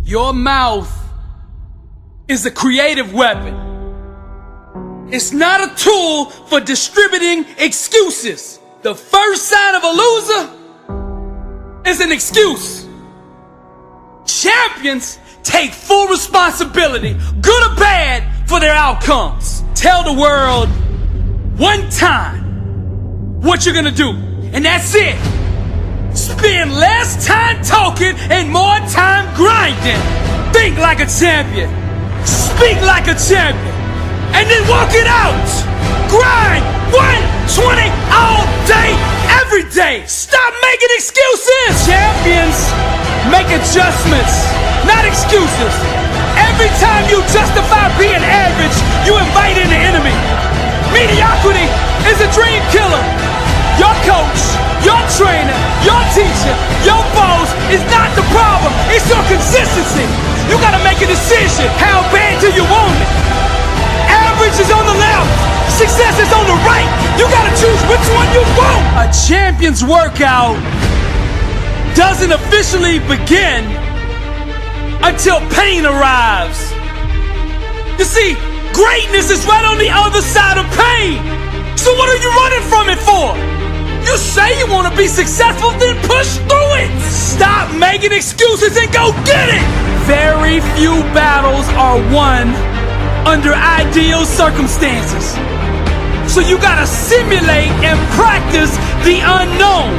Your mouth is a creative weapon. It's not a tool for distributing excuses. The first sign of a loser is an excuse. Champions take full responsibility, good or bad, for their outcomes. Tell the world one time what you're gonna do, and that's it. Spend less time talking and more time grinding. Think like a champion. Speak like a champion. And then walk it out. Grind 120 all day, every day. Stop making excuses. Champions make adjustments, not excuses. Every time you justify being average, you invite in the enemy. Mediocrity is a dream killer. Your coach, your trainer, your teacher, your boss is not the problem. It's your consistency. You gotta make a decision. How bad do you want it? Average is on the left. Success is on the right. You gotta choose which one you want. A champion's workout doesn't officially begin until pain arrives. You see, greatness is right on the other side of pain. So what are you running from it for? You say you want to be successful, then push through it. Stop making excuses and go get it. Very few battles are won under ideal circumstances. So you gotta simulate and practice the unknown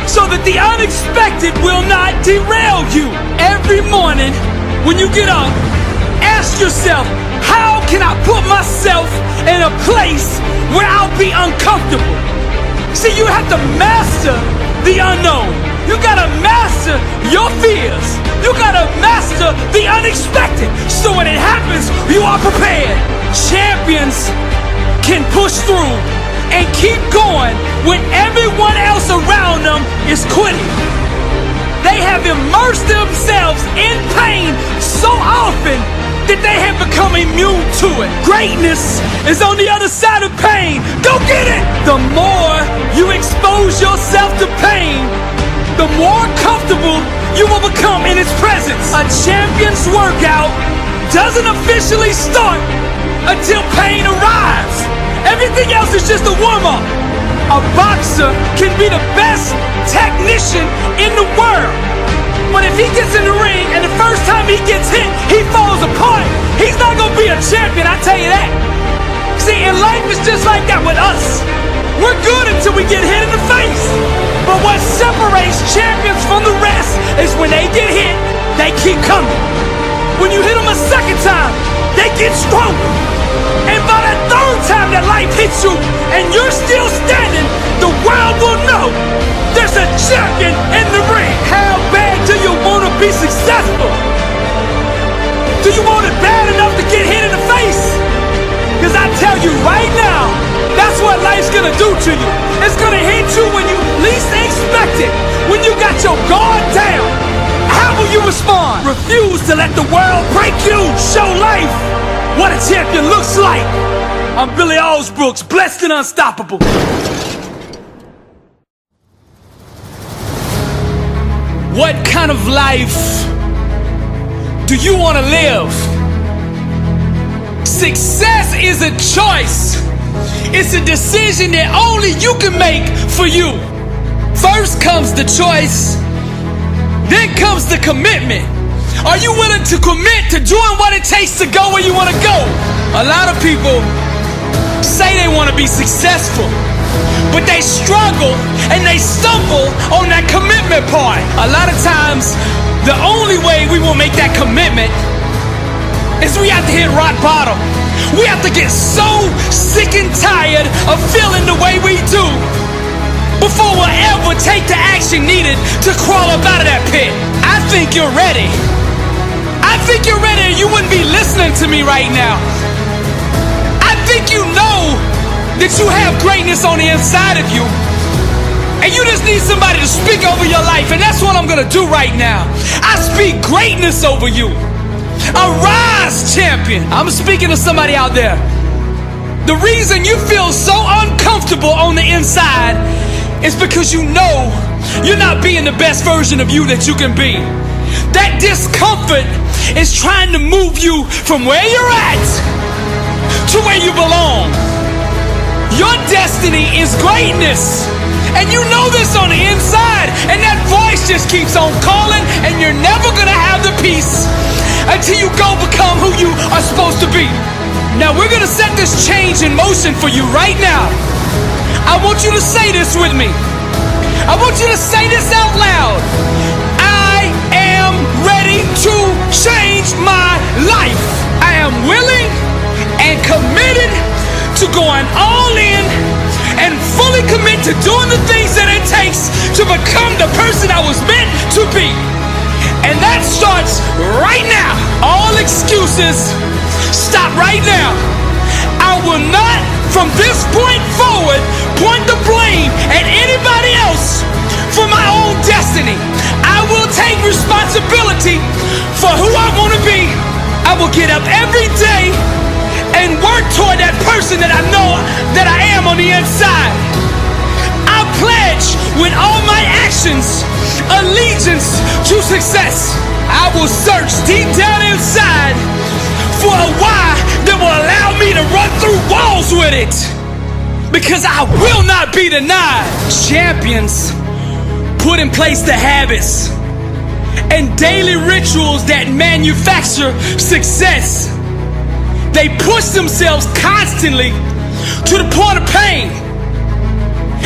so that the unexpected will not derail you. Every morning when you get up, ask yourself, how can I put myself in a place where I'll be uncomfortable? See, you have to master the unknown. You gotta master your fears. You gotta master the unexpected. So when it happens, you are prepared. Champions can push through and keep going when everyone else around them is quitting. They have immersed themselves in pain so often that they have become immune to it. Greatness is on the other side of pain. Go get it! The more you expose yourself to pain, the more comfortable you will become in its presence. A champion's workout doesn't officially start until pain arrives. Everything else is just a warm-up. A boxer can be the best technician in the world, but if he gets in the ring and the first time he gets hit, he falls apart, he's not gonna be a champion, I tell you that. See, in life it's just like that with us. We're good until we get hit in the face. But what separates champions from the rest is when they get hit, they keep coming. When you hit them a second time, they get stronger. And by that third time that life hits you and you're still standing, the world will know there's a champion in the ring. How bad do you want to be successful? Do you want it bad enough to get hit in the face? Because I tell you right now, that's what life's gonna do to you. It's gonna hit you when you least expect it. When you got your guard down, how will you respond? Refuse to let the world break you. Show life what a champion looks like. I'm Billy Allsbrooks, blessed and unstoppable. What kind of life do you want to live? Success is a choice. It's a decision that only you can make for you. First comes the choice, then comes the commitment. Are you willing to commit to doing what it takes to go where you want to go? A lot of people say they want to be successful, but they struggle and they stumble on that commitment part. A lot of times, the only way we will make that commitment is we have to hit rock bottom. We have to get so sick and tired of feeling the way we do before we'll ever take the action needed to crawl up out of that pit. I think you're ready. I think you're ready, or you wouldn't be listening to me right now. I think you know that you have greatness on the inside of you, and you just need somebody to speak over your life, and that's what I'm gonna do right now. I speak greatness over you. Arise, champion. I'm speaking to somebody out there. The reason you feel so uncomfortable on the inside is because you know you're not being the best version of you that you can be. That discomfort is trying to move you from where you're at to where you belong. Your destiny is greatness. And you know this on the inside. And that voice just keeps on calling. And you're never gonna have the peace until you go become who you are supposed to be. Now we're gonna set this change in motion for you right now. I want you to say this with me. I want you to say this out loud. I am ready to change my life. I am willing and committed to going all in and fully commit to doing the things that it takes to become the person I was meant to be. And that starts right now. All excuses stop right now. I will not, from this point forward, point the blame at anybody else for my own destiny. I will take responsibility for who I want to be. I will get up every day and work toward that person that I know that I am on the inside. I pledge with all my actions allegiance to success. I will search deep down inside for a why that will allow me to run through walls with it, because I will not be denied. Champions put in place the habits and daily rituals that manufacture success. They push themselves constantly to the point of pain.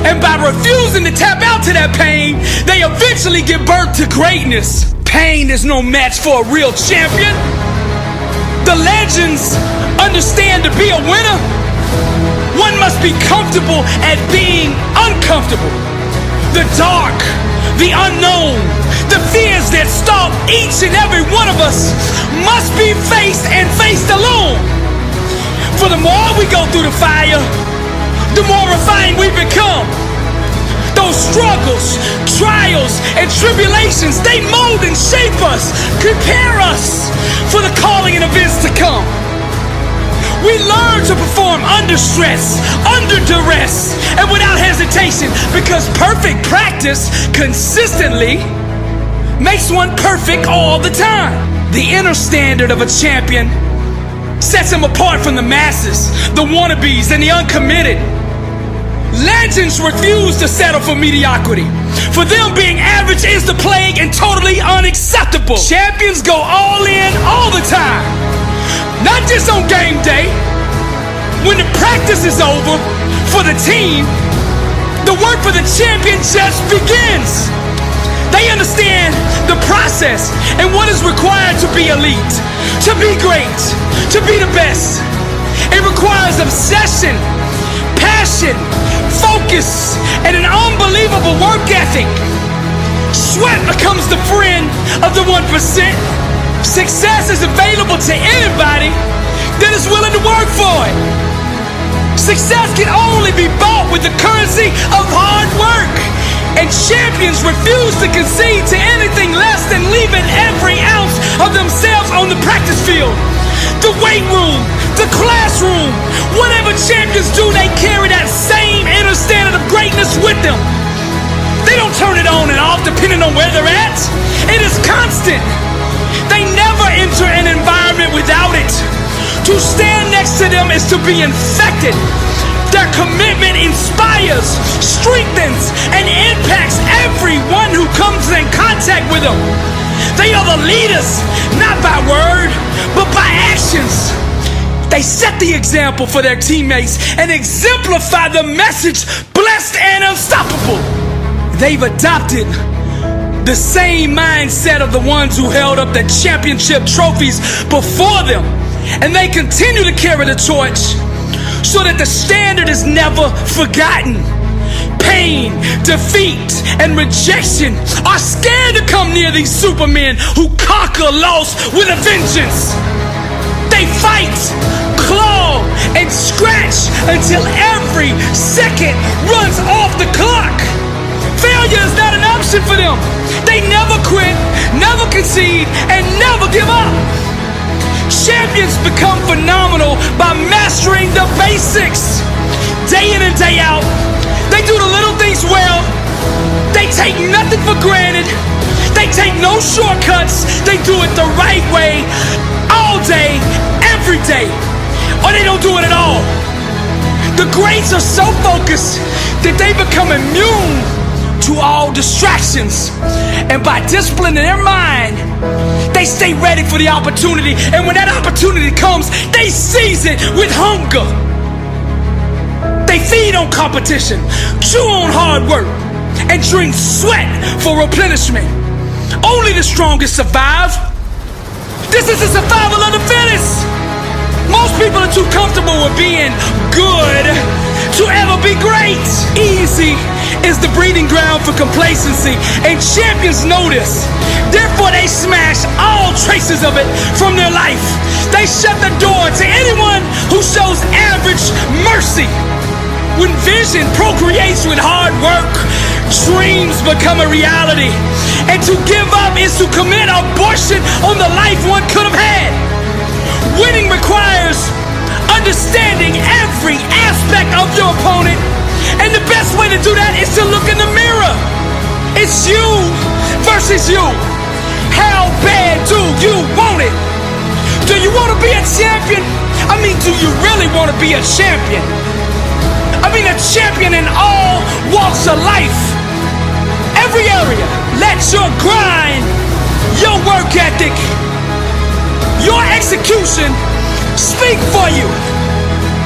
And by refusing to tap out to that pain, they eventually give birth to greatness. Pain is no match for a real champion. The legends understand to be a winner, one must be comfortable at being uncomfortable. The dark, the unknown, the fears that stalk each and every one of us must be faced and faced alone. For the more we go through the fire, the more refined we become. Those struggles, trials, and tribulations, they mold and shape us, prepare us for the calling and events to come. We learn to perform under stress, under duress, and without hesitation, because perfect practice consistently makes one perfect all the time. The inner standard of a champion sets him apart from the masses, the wannabes, and the uncommitted. Legends refuse to settle for mediocrity. For them, being average is the plague and totally unacceptable. Champions go all in all the time, not just on game day. When the practice is over for the team, the work for the champion just begins. They understand the process and what is required to be elite, to be great, to be the best. It requires obsession, passion, focus, and an unbelievable work ethic. Sweat becomes the friend of the 1%. Success is available to anybody that is willing to work for it. Success can only be bought with the currency of hard work. And champions refuse to concede to anything less than leaving every ounce of themselves on the practice field. The weight room, the classroom, whatever champions do, they carry that same inner standard of greatness with them. They don't turn it on and off depending on where they're at. It is constant. They never enter an environment without it. To stand next to them is to be infected. Their commitment inspires, strengthens, and impacts everyone who comes in contact with them. They are the leaders, not by word, but by actions. They set the example for their teammates and exemplify the message, blessed and unstoppable. They've adopted the same mindset of the ones who held up the championship trophies before them. And they continue to carry the torch so that the standard is never forgotten. Pain, defeat, and rejection are scared to come near these supermen who conquer loss with a vengeance. They fight, claw, and scratch until every second runs off the clock. Failure is not an option for them. They never quit, never concede, and never give up. Champions become phenomenal by mastering the basics. Day in and day out, they do the little things well. They take nothing for granted. They take no shortcuts. They do it the right way, all day, every day, or they don't do it at all. The greats are so focused that they become immune to all distractions. And by disciplining their mind, they stay ready for the opportunity. And when that opportunity comes, they seize it with hunger. They feed on competition, chew on hard work, and drink sweat for replenishment. Only the strongest survive. This is the survival of the fittest. Most people are too comfortable with being good to ever be great. Easy is the breeding ground for complacency, and champions know this. Therefore, they smash all traces of it from their life. They shut the door to anyone who shows average mercy. When vision procreates with hard work, dreams become a reality. And to give up is to commit abortion on the life one could have had. Winning requires understanding every aspect of your opponent. And the best way to do that is to look in the mirror. It's you versus you. How bad do you want it? Do you want to be a champion? I mean, do you really want to be a champion? I mean, a champion in all walks of life. Every area. Let your grind, your work ethic, your execution speak for you.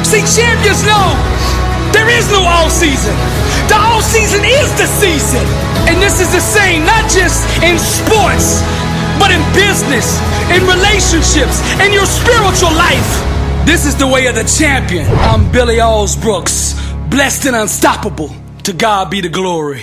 See, champions know there is no all season. The all season is the season. And this is the same, not just in sports, but in business, in relationships, in your spiritual life. This is the way of the champion. I'm Billy Allsbrooks, blessed and unstoppable. To God be the glory.